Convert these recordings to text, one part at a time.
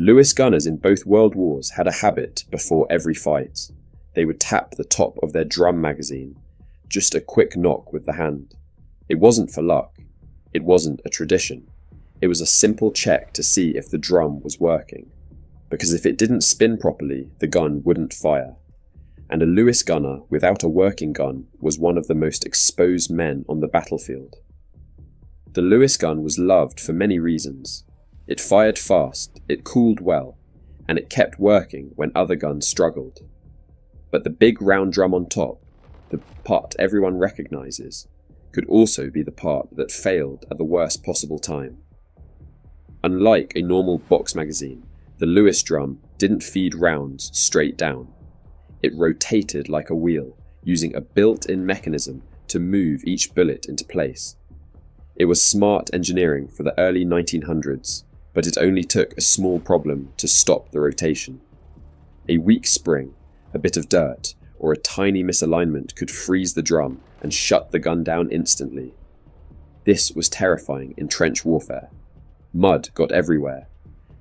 Lewis gunners in both world wars had a habit before every fight. They would tap the top of their drum magazine, just a quick knock with the hand. It wasn't for luck. It wasn't a tradition. It was a simple check to see if the drum was working, because if it didn't spin properly, the gun wouldn't fire. And a Lewis gunner without a working gun was one of the most exposed men on the battlefield. The Lewis gun was loved for many reasons. It fired fast, it cooled well, and it kept working when other guns struggled. But the big round drum on top, the part everyone recognizes, could also be the part that failed at the worst possible time. Unlike a normal box magazine, the Lewis drum didn't feed rounds straight down. It rotated like a wheel, using a built-in mechanism to move each bullet into place. It was smart engineering for the early 1900s, but it only took a small problem to stop the rotation. A weak spring, a bit of dirt, or a tiny misalignment could freeze the drum and shut the gun down instantly. This was terrifying in trench warfare. Mud got everywhere.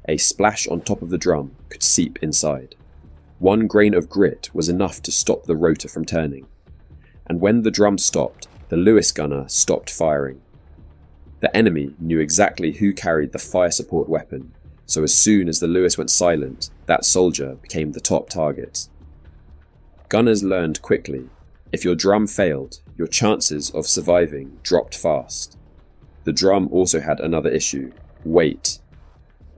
A splash on top of the drum could seep inside. One grain of grit was enough to stop the rotor from turning. And when the drum stopped, the Lewis gunner stopped firing. The enemy knew exactly who carried the fire support weapon, so as soon as the Lewis went silent, that soldier became the top target. Gunners learned quickly, if your drum failed, your chances of surviving dropped fast. The drum also had another issue: weight.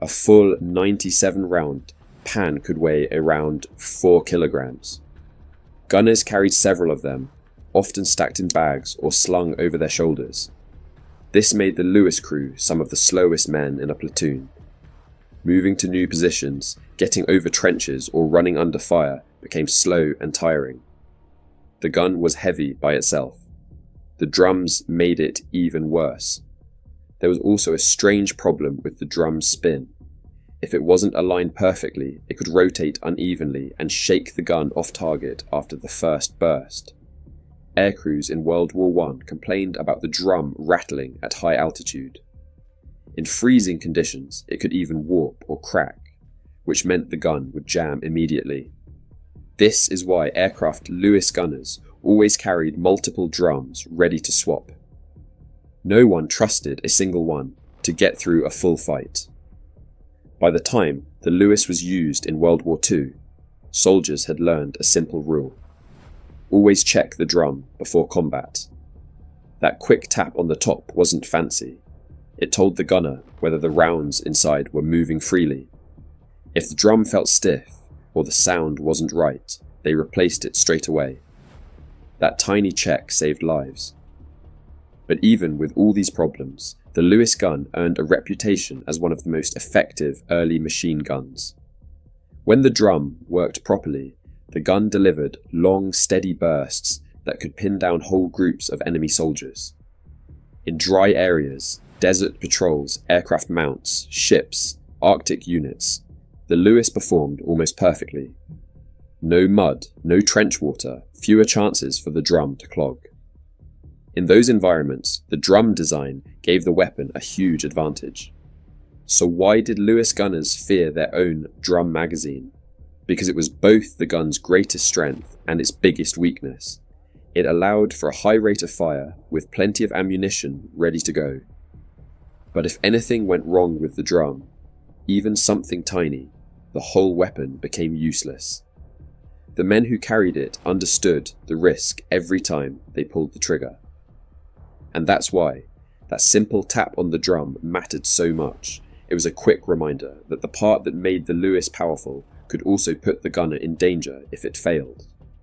A full 97 round pan could weigh around 4 kilograms. Gunners carried several of them, often stacked in bags or slung over their shoulders. This made the Lewis crew some of the slowest men in a platoon. Moving to new positions, getting over trenches or running under fire became slow and tiring. The gun was heavy by itself. The drums made it even worse. There was also a strange problem with the drum's spin. If it wasn't aligned perfectly, it could rotate unevenly and shake the gun off target after the first burst. Aircrews in World War I complained about the drum rattling at high altitude. In freezing conditions, it could even warp or crack, which meant the gun would jam immediately. This is why aircraft Lewis gunners always carried multiple drums ready to swap. No one trusted a single one to get through a full fight. By the time the Lewis was used in World War II, soldiers had learned a simple rule. Always check the drum before combat. That quick tap on the top wasn't fancy. It told the gunner whether the rounds inside were moving freely. If the drum felt stiff or the sound wasn't right, they replaced it straight away. That tiny check saved lives. But even with all these problems, the Lewis gun earned a reputation as one of the most effective early machine guns. When the drum worked properly, the gun delivered long, steady bursts that could pin down whole groups of enemy soldiers. In dry areas, desert patrols, aircraft mounts, ships, Arctic units, the Lewis performed almost perfectly. No mud, no trench water, fewer chances for the drum to clog. In those environments, the drum design gave the weapon a huge advantage. So why did Lewis gunners fear their own drum magazine? Because it was both the gun's greatest strength and its biggest weakness. It allowed for a high rate of fire with plenty of ammunition ready to go. But if anything went wrong with the drum, even something tiny, the whole weapon became useless. The men who carried it understood the risk every time they pulled the trigger. And that's why that simple tap on the drum mattered so much. It was a quick reminder that the part that made the Lewis powerful could also put the gunner in danger if it failed.